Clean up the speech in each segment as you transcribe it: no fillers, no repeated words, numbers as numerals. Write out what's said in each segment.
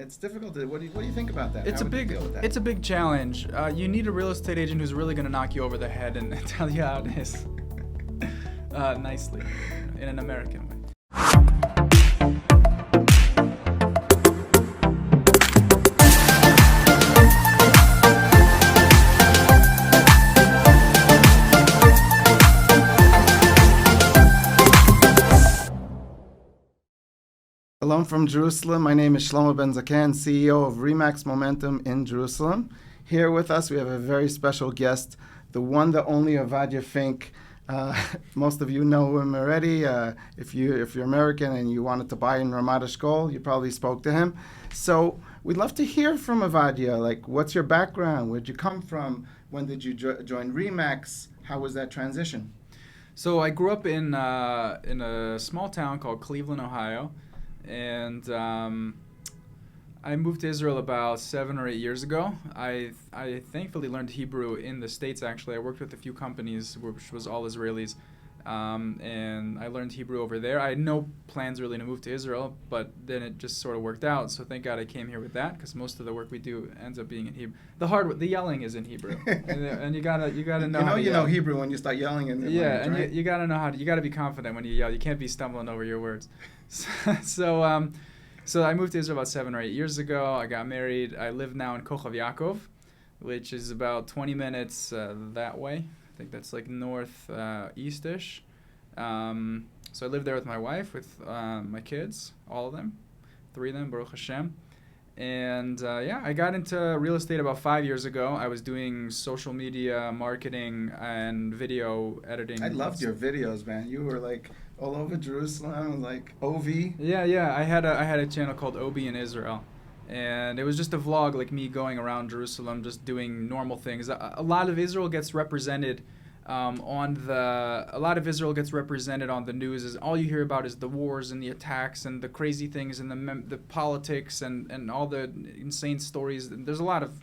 It's difficult. What do you think about that? It's How a would you big deal with that? it's a big challenge. You need a real estate agent who's really gonna knock you over the head and tell you how it is, nicely, in an American way. Hello from Jerusalem. My name is Shlomo Ben Zaken, CEO of Remax Momentum in Jerusalem. Here with us, we have a very special guest, the one, the only Ovadyah Fink. Most of you know him already. If you're American and you wanted to buy in Ramat Eshkol, you probably spoke to him. So we'd love to hear from Ovadyah. Like, what's your background? Where'd you come from? When did you join Remax? How was that transition? So I grew up in a small town called Cleveland, Ohio. And I moved to Israel about 7 or 8 years ago. I thankfully learned Hebrew in the States, actually. I worked with a few companies, which was all Israelis, and I learned Hebrew over there. I had no plans really to move to Israel, but then it just sort of worked out. So thank God I came here with that, because most of the work we do ends up being in Hebrew. The yelling is in Hebrew, and you gotta know. You know Hebrew when you start yelling in the language, and right? you gotta know you gotta be confident when you yell. You can't be stumbling over your words. So I moved to Israel about 7 or 8 years ago. I got married. I live now in Kochav Yaakov, which is about 20 minutes that way. I think that's like northeast-ish. So I live there with my wife, with my kids, all of them, 3 of them, Baruch Hashem. And I got into real estate about 5 years ago. I was doing social media marketing and video editing. I loved your videos, man. You were like all over Jerusalem, like OV. Yeah. I had a channel called Obi in Israel, and it was just a vlog, like me going around Jerusalem, just doing normal things. A lot of Israel gets represented on the news. Is all you hear about is the wars and the attacks and the crazy things and the politics and all the insane stories. There's a lot of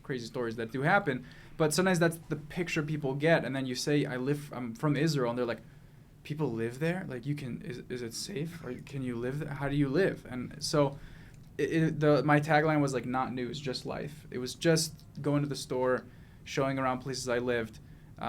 crazy stories that do happen, but sometimes that's the picture people get. And then you say, I'm from Israel, and they're like, people live there? Like, is it safe? Or can you live there? How do you live? And so my tagline was like, not news, just life. It was just going to the store, showing around places I lived,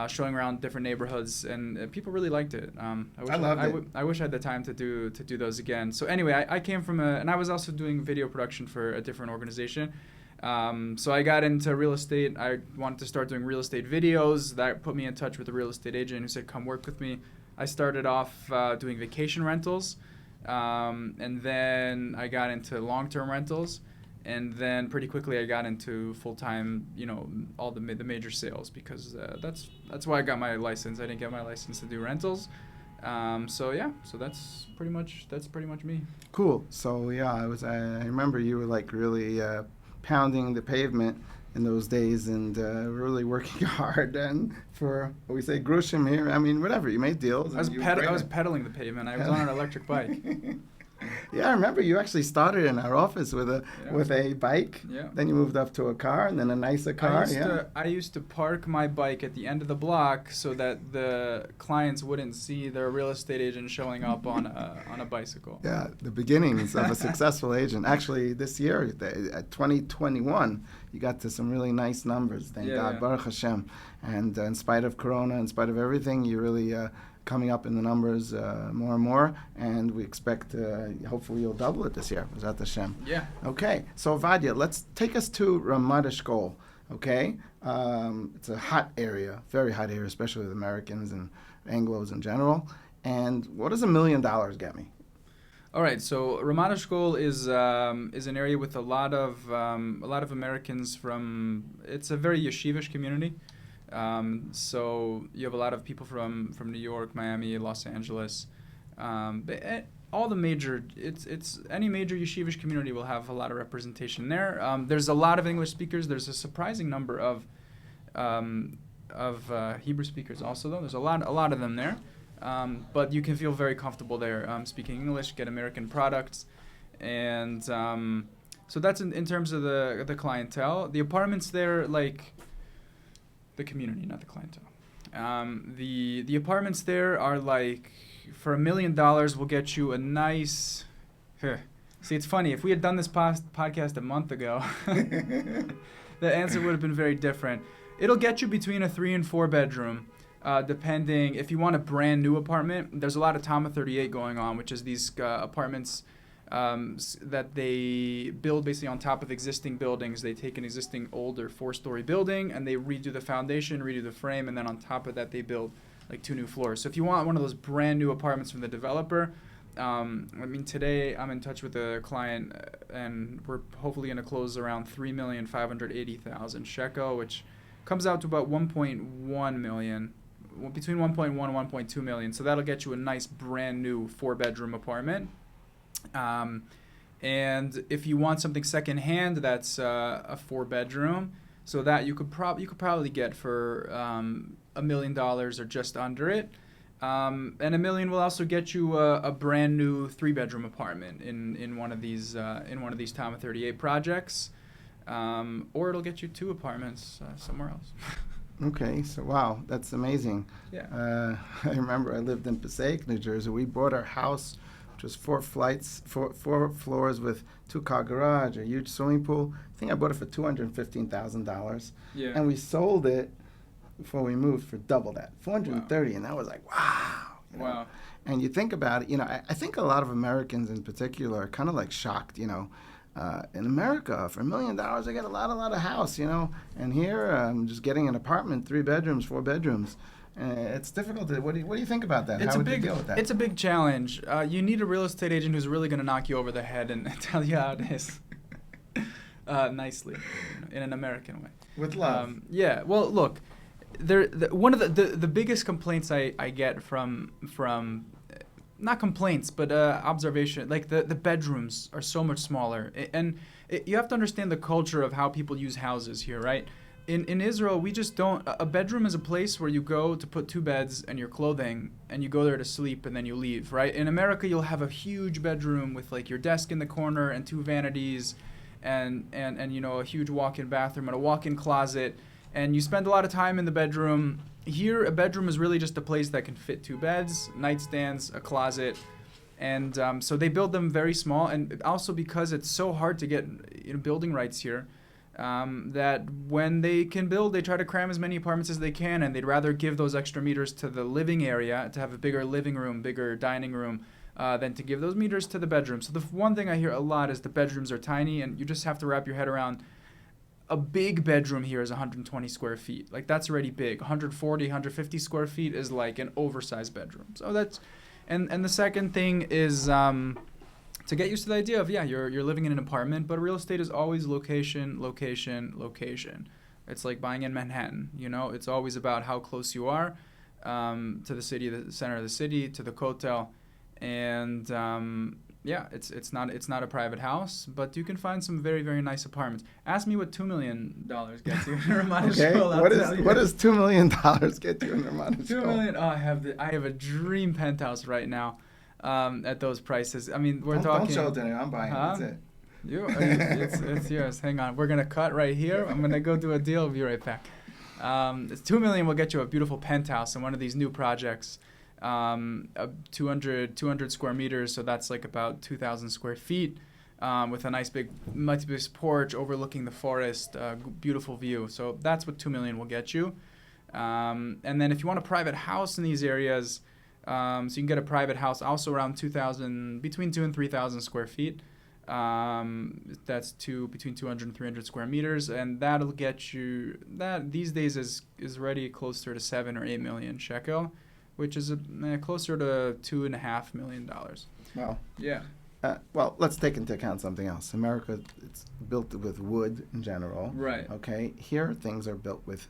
showing around different neighborhoods, and people really liked it. I loved it. I wish I had the time to do those again. So anyway, I came from and I was also doing video production for a different organization. So I got into real estate. I wanted to start doing real estate videos. That put me in touch with a real estate agent who said, come work with me. I started off doing vacation rentals, and then I got into long-term rentals, and then pretty quickly I got into full-time, all the major sales, because that's why I got my license. I didn't get my license to do rentals, so that's pretty much me. Cool. So I remember you were like really pounding the pavement in those days, and really working hard, and for what we say grushim here. I mean, whatever, you made deals. I was pedaling the pavement. I was on an electric bike. Yeah, I remember you actually started in our office with a bike. Yeah. Then you moved up to a car, and then a nicer car. I used to park my bike at the end of the block so that the clients wouldn't see their real estate agent showing up on a bicycle. Yeah, the beginnings of a successful agent. Actually, this year, at 2021, you got to some really nice numbers. Thank God, Baruch Hashem. And in spite of Corona, in spite of everything, you really coming up in the numbers more and more, and we expect hopefully you'll double it this year. B'ezrat Hashem. Yeah. Okay, so Ovadyah, let's take us to Ramat Eshkol. Okay, it's a hot area, very hot area, especially with Americans and Anglos in general. And what does $1 million get me? All right, so Ramat Eshkol is an area with a lot of Americans from. It's a very yeshivish community. So you have a lot of people from New York, Miami, Los Angeles, all the major. It's any major yeshivish community will have a lot of representation there. There's a lot of English speakers. There's a surprising number of Hebrew speakers also, though. There's a lot of them there. But you can feel very comfortable there speaking English, get American products, and so that's in terms of the clientele. The apartments there, like. The community, not the clientele. The apartments there are like, for $1 million, will get you a nice See, it's funny. If we had done this podcast a month ago, the answer would have been very different. It'll get you between a 3 and 4 bedroom, depending. If you want a brand new apartment, there's a lot of Tama 38 going on, which is these apartments that they build basically on top of existing buildings. They take an existing older 4-story building and they redo the foundation, redo the frame, and then on top of that they build like 2 new floors. So if you want one of those brand new apartments from the developer, today I'm in touch with a client and we're hopefully going to close around 3,580,000 shekel, which comes out to about 1.1 million, between 1.1 and 1.2 million. So that'll get you a nice brand new 4-bedroom apartment. And if you want something secondhand, that's a 4-bedroom. So that you could probably get for $1 million or just under it. And $1 million will also get you a brand new 3-bedroom apartment in one of these Tama 38 projects, or it'll get you 2 apartments somewhere else. Okay, so wow, that's amazing. Yeah. I remember I lived in Passaic, New Jersey. We bought our house, which was 4 floors with 2-car garage, a huge swimming pool. I think I bought it for $215,000. Yeah. And we sold it before we moved for double that, 430, and that was like, wow. Wow. And you think about it, I think a lot of Americans in particular are kind of like shocked, in America, for $1 million, I get a lot of house, and here I'm just getting an apartment, 3 bedrooms, 4 bedrooms. It's difficult. What do you think about that? How would you deal with that? It's a big challenge. You need a real estate agent who's really going to knock you over the head and tell you how it is, nicely, in an American way. With love. Yeah. Well, look. One of the biggest complaints I get from not complaints but observation, like the bedrooms are so much smaller, and you have to understand the culture of how people use houses here, right? In Israel, we just don't. A bedroom is a place where you go to put 2 beds and your clothing, and you go there to sleep, and then you leave, right? In America, you'll have a huge bedroom with like your desk in the corner and 2 vanities, and a huge walk-in bathroom and a walk-in closet. And you spend a lot of time in the bedroom. Here, a bedroom is really just a place that can fit 2 beds, nightstands, a closet. And so they build them very small. And also because it's so hard to get building rights here, that when they can build, they try to cram as many apartments as they can. And they'd rather give those extra meters to the living area, to have a bigger living room, bigger dining room, than to give those meters to the bedroom. So the one thing I hear a lot is the bedrooms are tiny, and you just have to wrap your head around. A big bedroom here is 120 square feet. Like, that's already big. 140, 150 square feet is like an oversized bedroom. So that's, and the second thing is to get used to the idea of, you're living in an apartment, but real estate is always location, location, location. It's like buying in Manhattan, It's always about how close you are to the city, the center of the city, to the kotel, and it's not a private house, but you can find some very, very nice apartments. Ask me what $2 million gets you in Ramat Eshkol. Okay, what does $2 million get you in Ramat Eshkol? $2 million. Oh, I have a dream penthouse right now, at those prices. I mean, we're talking. Don't show it to anyone. I'm buying it. That's it. It's yours. Hang on. We're gonna cut right here. I'm gonna go do a deal. I'll be right back. It's $2 million will get you a beautiful penthouse in one of these new projects. 200 square meters, so that's like about 2,000 square feet, with a nice big porch overlooking the forest, beautiful view. So that's what $2 million will get you. And then if you want a private house in these areas, so you can get a private house also around between 2,000 and 3,000 square feet. That's between 200 and 300 square meters, and that'll get you, that these days is already closer to 7 or 8 million shekel, which is closer to $2.5 million. Wow. Yeah. Well, let's take into account something else. America, it's built with wood in general. Right. Okay. Here, things are built with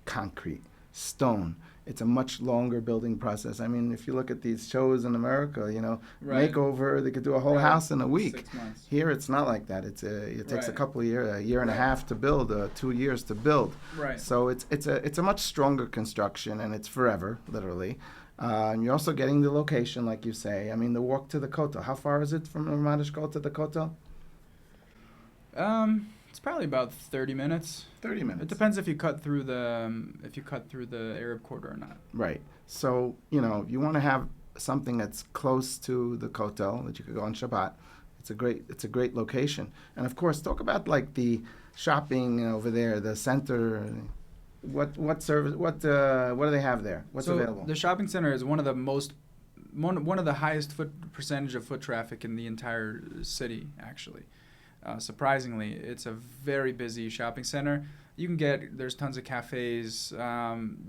concrete, stone. It's a much longer building process. I mean, if you look at these shows in America, Right. makeover, they could do a whole Right. house in a week. 6 months. Here, it's not like that. It takes a Right. couple of years, a year and a Right. half to build, 2 years to build. Right. So it's a much stronger construction, and it's forever, literally. And you're also getting the location, like you say. I mean, the walk to the kotel. How far is it from Ramat Eshkol to the kotel? It's probably about 30 minutes. 30 minutes. It depends if you cut through the Arab quarter or not. Right. So, you want to have something that's close to the kotel that you could go on Shabbat. it's a great location. And of course, talk about like the shopping over there, the center. What service? What do they have there? What's available? The shopping center is one of the highest percentage of foot traffic in the entire city. Actually, surprisingly, it's a very busy shopping center. There's tons of cafes,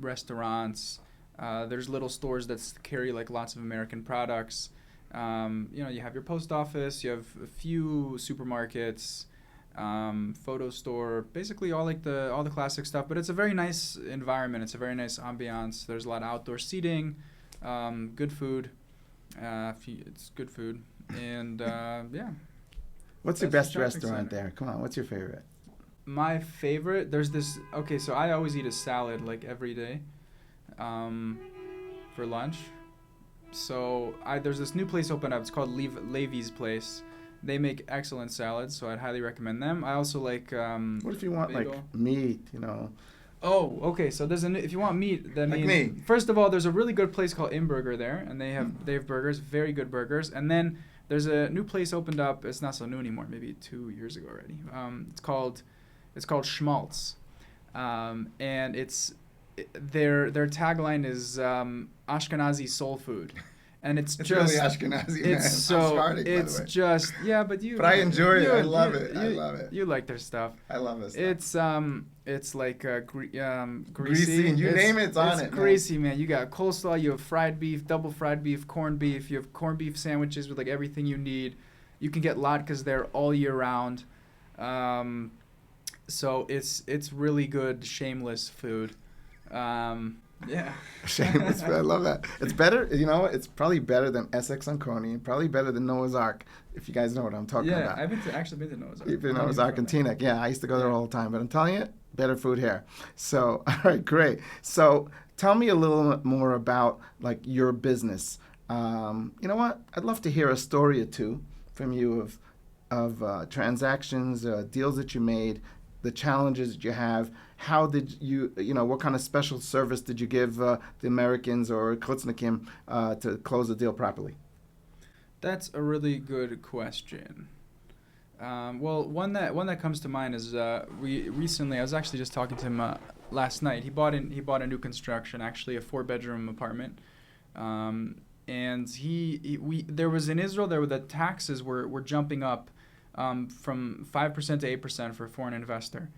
restaurants. There's little stores that carry like lots of American products. You have your post office. You have a few supermarkets. Photo store, basically all the classic stuff, but it's a very nice environment. It's a very nice ambiance. There's a lot of outdoor seating, good food. It's good food, and yeah. What's your best restaurant there? Come on, what's your favorite? My favorite, there's this. Okay, so I always eat a salad like every day, for lunch. So there's this new place opened up. It's called Levy's Place. They make excellent salads, so I'd highly recommend them. I also like what if you want bagel? Like meat, Oh, okay. So if you want meat, that like means me. First of all, there's a really good place called Imburger there, and they have burgers, very good burgers. And then there's a new place opened up. It's not so new anymore, maybe 2 years ago already. It's called Schmaltz, and their tagline is Ashkenazi soul food. And it's just really Ashkenazi, man. It's so I'm starting, it's by the way. Just yeah, but I enjoy it. I love it. You like their stuff. I love it. It's like greasy. And you name it, it's on it. It's greasy, man. You got coleslaw. You have fried beef, double fried beef, corned beef. You have corned beef sandwiches with like everything you need. You can get latkes there all year round. So it's really good, shameless food. Yeah. Shameless. I love that. It's better, it's probably better than Essex on Coney, probably better than Noah's Ark, if you guys know what I'm talking about. Yeah, I've been to Noah's Ark. You've been to Noah's Ark in Teaneck. Yeah, I used to go there all the time. But I'm telling you, better food here. So, all right, great. So tell me a little more about, like, your business. You know what? I'd love to hear a story or two from you of transactions, deals that you made, the challenges that you have. How did what kind of special service did you give the Americans or Klutznikim to close the deal properly? That's a really good question. Well, one that comes to mind is I was actually just talking to him last night. He bought a new construction, actually a 4-bedroom apartment, and there was in Israel the taxes were jumping up from 5% to 8% for a foreign investor.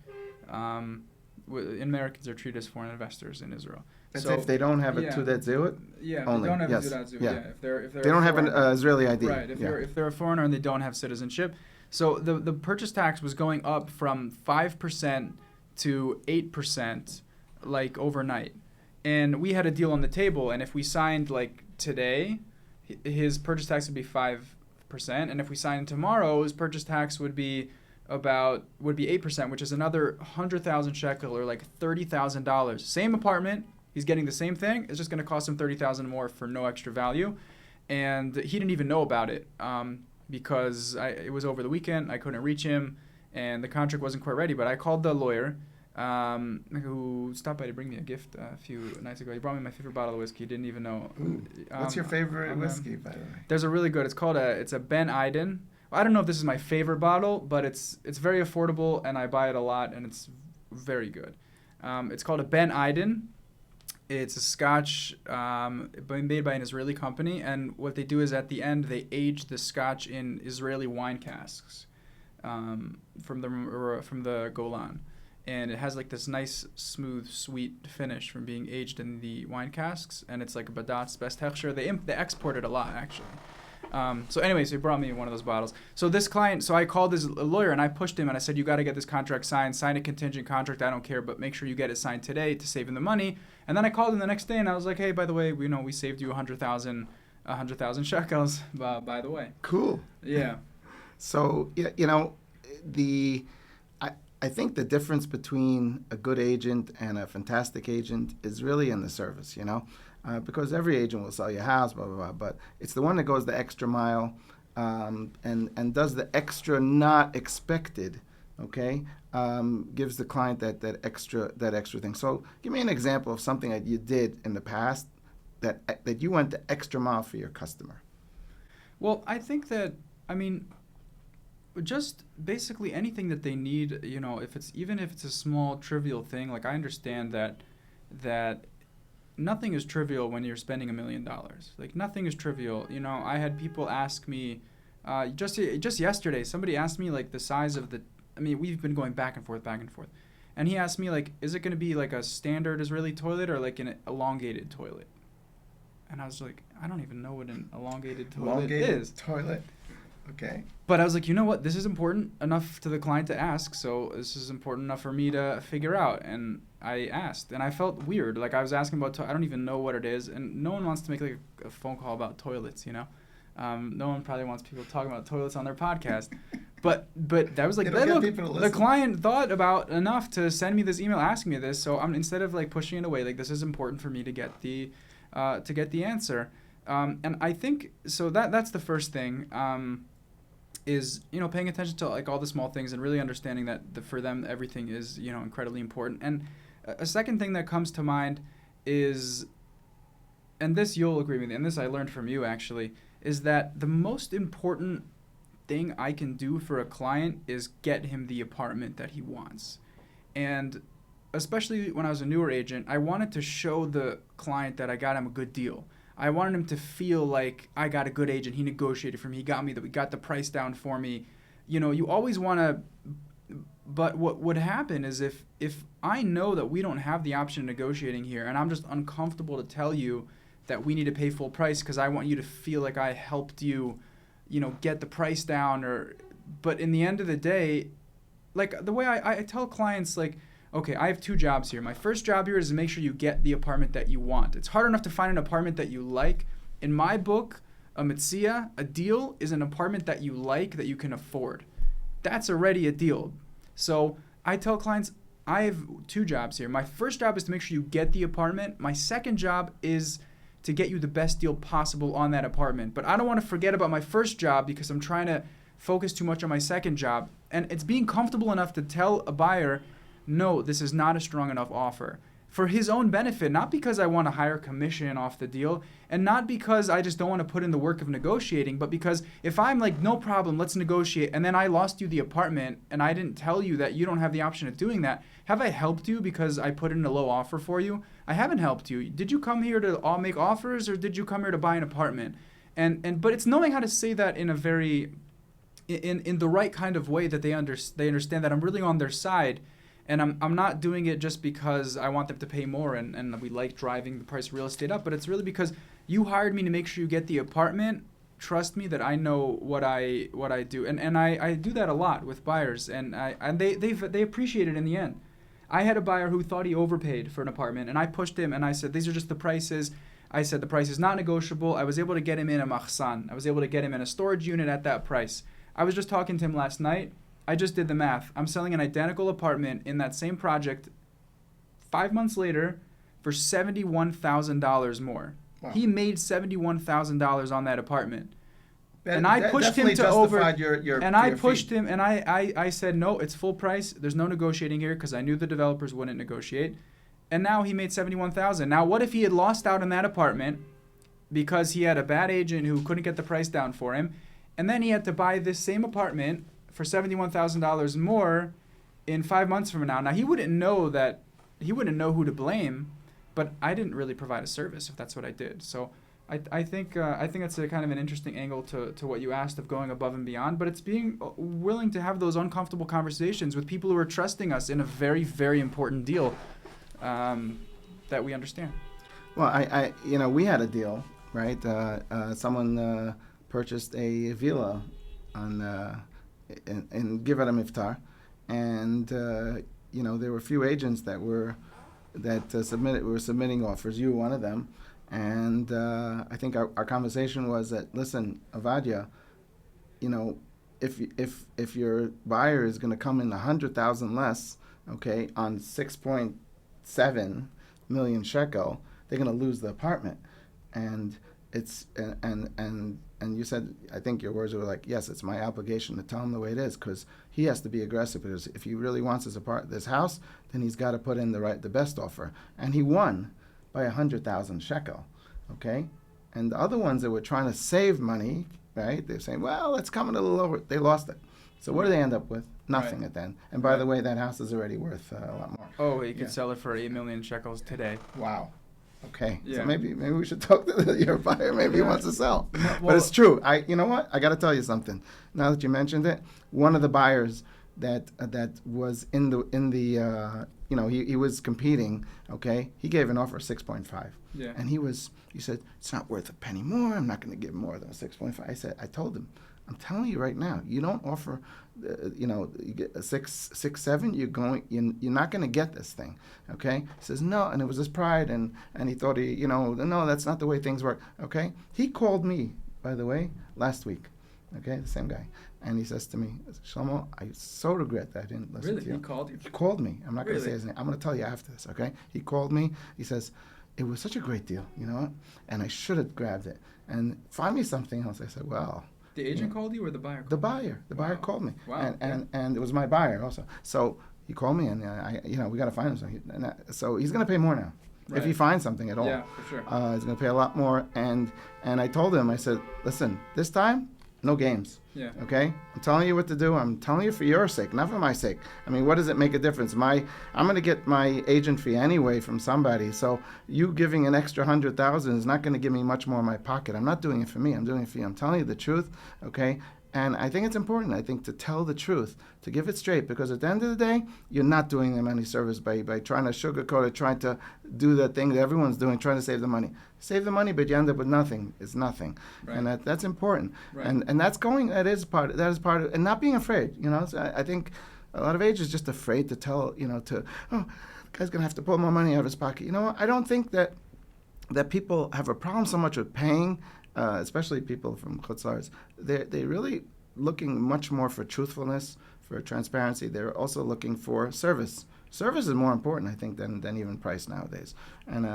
Americans are treated as foreign investors in Israel. So if they don't have a Tudat Zehut? Yeah, only. They don't have yes. a Tudat Zehut. Yeah. If they don't have an Israeli ID. Right. If they're a foreigner and they don't have citizenship, so the purchase tax was going up from 5% to 8%, like overnight. And we had a deal on the table, and if we signed like today, his purchase tax would be 5%, and if we signed tomorrow, his purchase tax would be 8%, which is another 100,000 shekel or like $30,000. Same apartment, he's getting the same thing. It's just going to cost him 30,000 more for no extra value, and he didn't even know about it because it was over the weekend. I couldn't reach him, and the contract wasn't quite ready. But I called the lawyer, who stopped by to bring me a gift a few nights ago. He brought me my favorite bottle of whiskey. Didn't even know. What's your favorite whiskey, by the way? There's a really good. It's a Ben Iden. I don't know if this is my favorite bottle, but it's very affordable, and I buy it a lot, and it's very good. It's called a Ben Iden. It's a Scotch made by an Israeli company, and what they do is at the end they age the Scotch in Israeli wine casks from the Golan, and it has like this nice, smooth, sweet finish from being aged in the wine casks, and it's like a Badat's best texture. They export it a lot actually. So he brought me one of those bottles. So I called his lawyer and I pushed him and I said, you got to get this contract signed, sign a contingent contract. I don't care, but make sure you get it signed today to save him the money. And then I called him the next day and I was like, hey, by the way, we saved you 100,000 shekels, by the way. Cool. Yeah. So, I think the difference between a good agent and a fantastic agent is really in the service, because every agent will sell you a house, blah, blah, blah, but it's the one that goes the extra mile and does the extra not expected, okay, gives the client that extra thing. So give me an example of something that you did in the past that you went the extra mile for your customer. Well, I think that, just basically anything that they need, if it's a small trivial thing. Like, I understand that nothing is trivial when you're spending $1 million. Like, nothing is trivial. I had people ask me just yesterday, somebody asked me like the size of we've been going back and forth, and he asked me like, is it going to be like a standard Israeli toilet or like an elongated toilet? And I was like, I don't even know what an elongated toilet is. Toilet. Okay. But I was like, you know what? This is important enough to the client to ask, so this is important enough for me to figure out. And I asked, and I felt weird. Like, I was asking about, I don't even know what it is, and no one wants to make like a phone call about toilets, No one probably wants people talking about toilets on their podcast. But that was like, look, the client thought about enough to send me this email asking me this, so I'm instead of like pushing it away, like, this is important for me to get the answer. And I think so that's the first thing. Is paying attention to like all the small things and really understanding that for them everything is incredibly important. And a second thing that comes to mind is, and this you'll agree with me, and this I learned from you actually, is that the most important thing I can do for a client is get him the apartment that he wants. And especially when I was a newer agent, I wanted to show the client that I got him a good deal. I wanted him to feel like I got a good agent. He negotiated for me. He got me that. We got the price down for me. You always want to. But what would happen is if I know that we don't have the option of negotiating here, and I'm just uncomfortable to tell you that we need to pay full price because I want you to feel like I helped you, get the price down. But in the end of the day, like the way I tell clients, like, okay, I have 2 jobs here. My first job here is to make sure you get the apartment that you want. It's hard enough to find an apartment that you like. In my book, a mitzia, a deal, is an apartment that you like, that you can afford. That's already a deal. So I tell clients, I have 2 jobs here. My first job is to make sure you get the apartment. My second job is to get you the best deal possible on that apartment. But I don't want to forget about my first job because I'm trying to focus too much on my second job. And it's being comfortable enough to tell a buyer, no, this is not a strong enough offer. For his own benefit, not because I want a higher commission off the deal, and not because I just don't want to put in the work of negotiating, but because if I'm like, no problem, let's negotiate, and then I lost you the apartment, and I didn't tell you that you don't have the option of doing that, have I helped you because I put in a low offer for you? I haven't helped you. Did you come here to all make offers, or did you come here to buy an apartment? But it's knowing how to say that in a very, in the right kind of way that they understand that I'm really on their side. And I'm not doing it just because I want them to pay more and we like driving the price of real estate up, but it's really because you hired me to make sure you get the apartment. Trust me that I know what I do. And I do that a lot with buyers, and they appreciate it in the end. I had a buyer who thought he overpaid for an apartment, and I pushed him and I said, these are just the prices. I said the price is not negotiable. I was able to get him in a machsan. I was able to get him in a storage unit at that price. I was just talking to him last night. I just did the math. I'm selling an identical apartment in that same project 5 months later for $71,000 more. Wow. He made $71,000 on that apartment. And I pushed him to I said, no, it's full price. There's no negotiating here because I knew the developers wouldn't negotiate. And now he made $71,000. Now, what if he had lost out on that apartment because he had a bad agent who couldn't get the price down for him, and then he had to buy this same apartment for $71,000 more in 5 months from now? Now, he wouldn't know who to blame, but I didn't really provide a service if that's what I did. So I think that's a kind of an interesting angle to what you asked of going above and beyond, but it's being willing to have those uncomfortable conversations with people who are trusting us in a very, very important deal that we understand. Well, we had a deal, right? Someone purchased a villa in Givat Hamivtar, and there were a few agents that were submitting offers. You were one of them, and I think our conversation was that, listen, Ovadyah, if your buyer is going to come in 100,000 less, okay, on 6.7 million shekel, they're going to lose the apartment, and it's and you said, I think your words were like, yes, it's my obligation to tell him the way it is, because he has to be aggressive. Because if he really wants this house, then he's got to put in the best offer. And he won by 100,000 shekel, okay? And the other ones that were trying to save money, right? They're saying, well, let's come in a little lower. They lost it, So what do they end up with? Nothing Right. at the end. And by the way, that house is already worth a lot more. Oh, you could Yeah. sell it for 8 million shekels today. Wow. Okay. Yeah. So maybe we should talk to your buyer. Maybe he Yeah. wants to sell. No, But well- it's true. You know what? I got to tell you something. Now that you mentioned it, one of the buyers that was in the he was competing. Okay, he gave an offer of 6.5. Yeah. And he said it's not worth a penny more. I'm not going to give more than 6.5. I told him, I'm telling you right now, you don't offer, you get a 6.7. You're not going to get this thing, okay? He says no, and it was his pride, and he thought no, that's not the way things work, okay? He called me, by the way, last week, okay, the same guy, and he says to me, Shlomo, I so regret that I didn't listen Really? to you. He called you? He called me. I'm not going to say Really? his name. I'm going to tell you after this, okay? He called me. He says, it was such a great deal, you know what? And I should have grabbed it. And find me something else. I said, well. The agent called you or the buyer? The buyer. The buyer Wow. called me. Wow. And it was my buyer also. So he called me, and we got to find him something. So he's going to pay more now. If he Right. finds something at all. Yeah, for sure. He's going to pay a lot more. And I told him, I said, listen, this time, no games. Yeah. Okay? I'm telling you what to do. I'm telling you for your sake, not for my sake. I mean, what does it make a difference? I'm going to get my agent fee anyway from somebody. So you giving an extra 100,000 is not going to give me much more in my pocket. I'm not doing it for me. I'm doing it for you. I'm telling you the truth. Okay? And I think it's important, to tell the truth, to give it straight, because at the end of the day, you're not doing them any service by trying to sugarcoat it, trying to do the thing that everyone's doing, trying to save the money. Save the money, but you end up with nothing. It's nothing. Right. And that's important. Right. And that is part of, and not being afraid, So I think a lot of agents are just afraid to tell, the guy's going to have to pull more money out of his pocket. You know what? I don't think that people have a problem so much with paying, especially people from Chutz La'aretz. They're really looking much more for truthfulness, for transparency. They're also looking for service. Service is more important, I think, than even price nowadays, and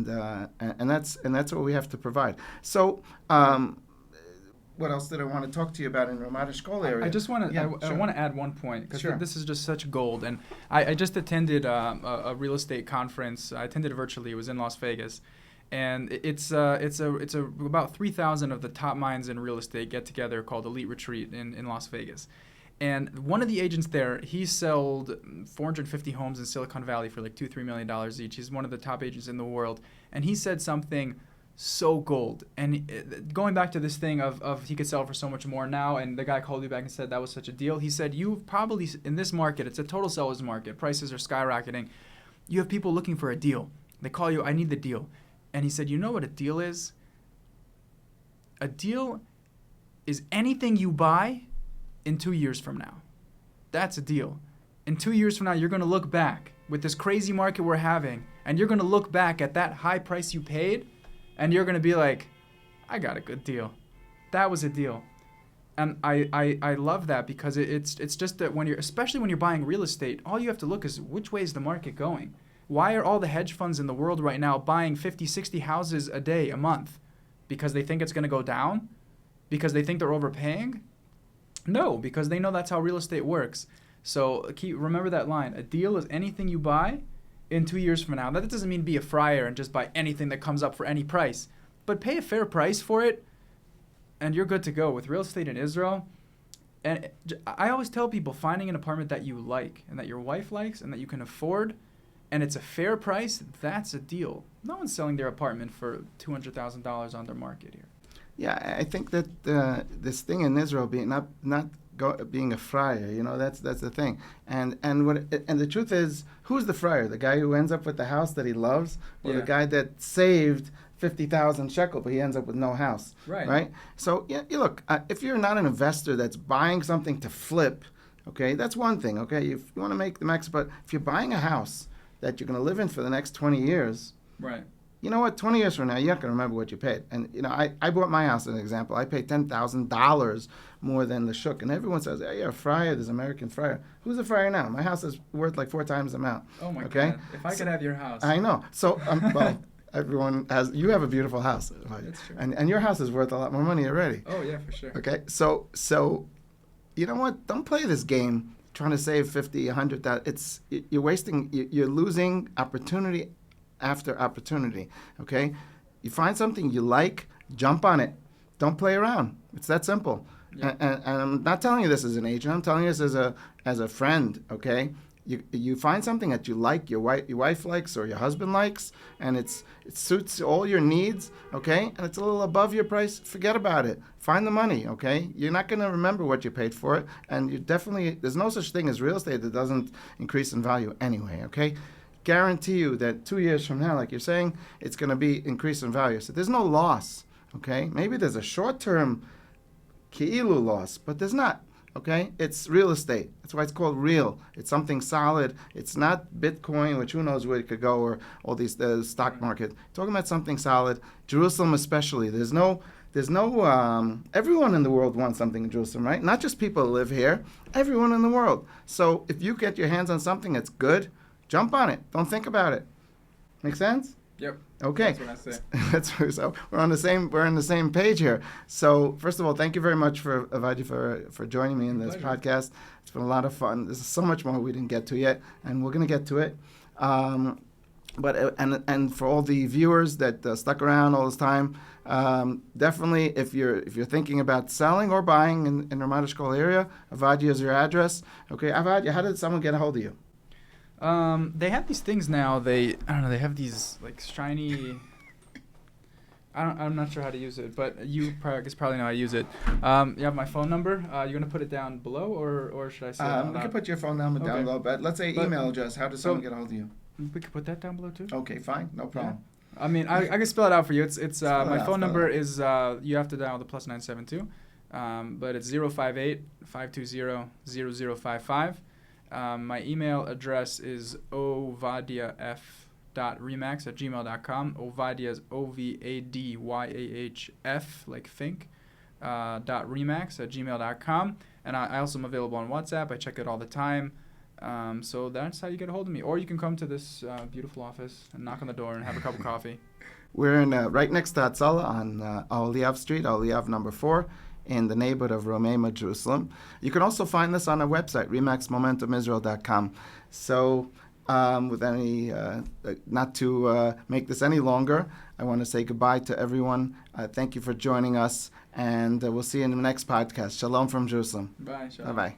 that's what we have to provide. So, what else did I want to talk to you about in Ramat Eshkol area? I just want to. Yeah, I sure. want to add one point because Sure. this is just such gold. And I just attended a real estate conference. I attended it virtually. It was in Las Vegas, and it's about 3,000 of the top minds in real estate get together called Elite Retreat in Las Vegas. And one of the agents there, he sold 450 homes in Silicon Valley for like $2-3 million each. He's one of the top agents in the world, and he said something so gold. And going back to this thing of he could sell for so much more now, and the guy called me back and said that was such a deal. He said, you've probably, in this market, it's a total seller's market. Prices are skyrocketing. You have people looking for a deal. They call you, I need the deal. And he said, you know what a deal is? A deal is anything you buy in 2 years from now. That's a deal. In 2 years from now, you're going to look back with this crazy market we're having, and you're going to look back at that high price you paid, and you're going to be like, I got a good deal. That was a deal. And I love that because it's just that especially when you're buying real estate, all you have to look is which way is the market going? Why are all the hedge funds in the world right now buying 50, 60 houses a day, a month? Because they think it's going to go down? Because they think they're overpaying? No, because they know that's how real estate works. So remember that line. A deal is anything you buy in 2 years from now. That doesn't mean be a friar and just buy anything that comes up for any price. But pay a fair price for it, and you're good to go. With real estate in Israel, and I always tell people, finding an apartment that you like and that your wife likes and that you can afford, and it's a fair price, that's a deal. No one's selling their apartment for $200,000 on their market here. Yeah, I think that this thing in Israel being being a friar, that's the thing. And the truth is, who's the friar? The guy who ends up with the house that he loves, or the guy that saved 50,000 shekel, but he ends up with no house, right? So you look, if you're not an investor that's buying something to flip, okay, that's one thing, okay. If you want to make the max, but if you're buying a house that you're going to live in for the next 20 years, right? You know what? 20 years from now, you're not going to remember what you paid. And, I bought my house as an example. I paid $10,000 more than the shuk. And everyone says, hey, you're a friar. There's an American friar. Who's a friar now? My house is worth like 4 times the amount. Oh, my okay? God. If I could have your house. I know. So, well, everyone has, you have a beautiful house. That's true. And your house is worth a lot more money already. Oh, yeah, for sure. Okay? So you know what? Don't play this game trying to save 50, 100,000. You're losing opportunity after opportunity, okay? You find something you like, jump on it. Don't play around. It's that simple. Yeah. And I'm not telling you this as an agent. I'm telling you this as a friend. Okay, you find something that you like, your wife likes, or your husband likes, and it suits all your needs. Okay, and it's a little above your price. Forget about it. Find the money. Okay, you're not going to remember what you paid for it, and there's no such thing as real estate that doesn't increase in value anyway. Okay. Guarantee you that 2 years from now, like you're saying, it's going to be increase in value. So there's no loss. Okay, maybe there's a short-term ki'ilu loss, but there's not. Okay, it's real estate. That's why it's called real. It's something solid. It's not Bitcoin, which who knows where it could go, or all these the stock market. Talking about something solid. Jerusalem especially. There's no. Everyone in the world wants something in Jerusalem, right? Not just people who live here. Everyone in the world. So if you get your hands on something that's good, jump on it. Don't think about it. Make sense? Yep. Okay. That's what I say. So we're on the same page here. So first of all, thank you very much for Ovadyah for joining me in this podcast. It's been a lot of fun. There's so much more we didn't get to yet, and we're going to get to it. But for all the viewers that stuck around all this time, definitely if you're thinking about selling or buying in Ramat Eshkol area, Ovadyah is your address. Okay, Ovadyah, how did someone get a hold of you? They have these things now. They have these like shiny. I'm not sure how to use it, but you probably know how to use it. You have my phone number. You're gonna put it down below, or should I say? We can put your phone number down below, but let's say email address. How does someone get a hold of you? We could put that down below too. Okay, fine, no problem. Yeah. I mean, I can spell it out for you. It's my phone number is you have to dial the +972, but it's 058-520-0055. My email address is ovadyahf.remax @gmail.com. Ovadyah is OVADYAHF, like Fink, .remax @gmail.com. And I also am available on WhatsApp. I check it all the time. So that's how you get a hold of me. Or you can come to this beautiful office and knock on the door and have a cup of coffee. We're in right next to Hatzalah on Ovadyah Street, Ovadyah number 4. In the neighborhood of Romema, Jerusalem. You can also find this on our website, remaxmomentumisrael.com. So, with any, not to make this any longer, I want to say goodbye to everyone. Thank you for joining us, and we'll see you in the next podcast. Shalom from Jerusalem. Bye. Shalom. Bye-bye.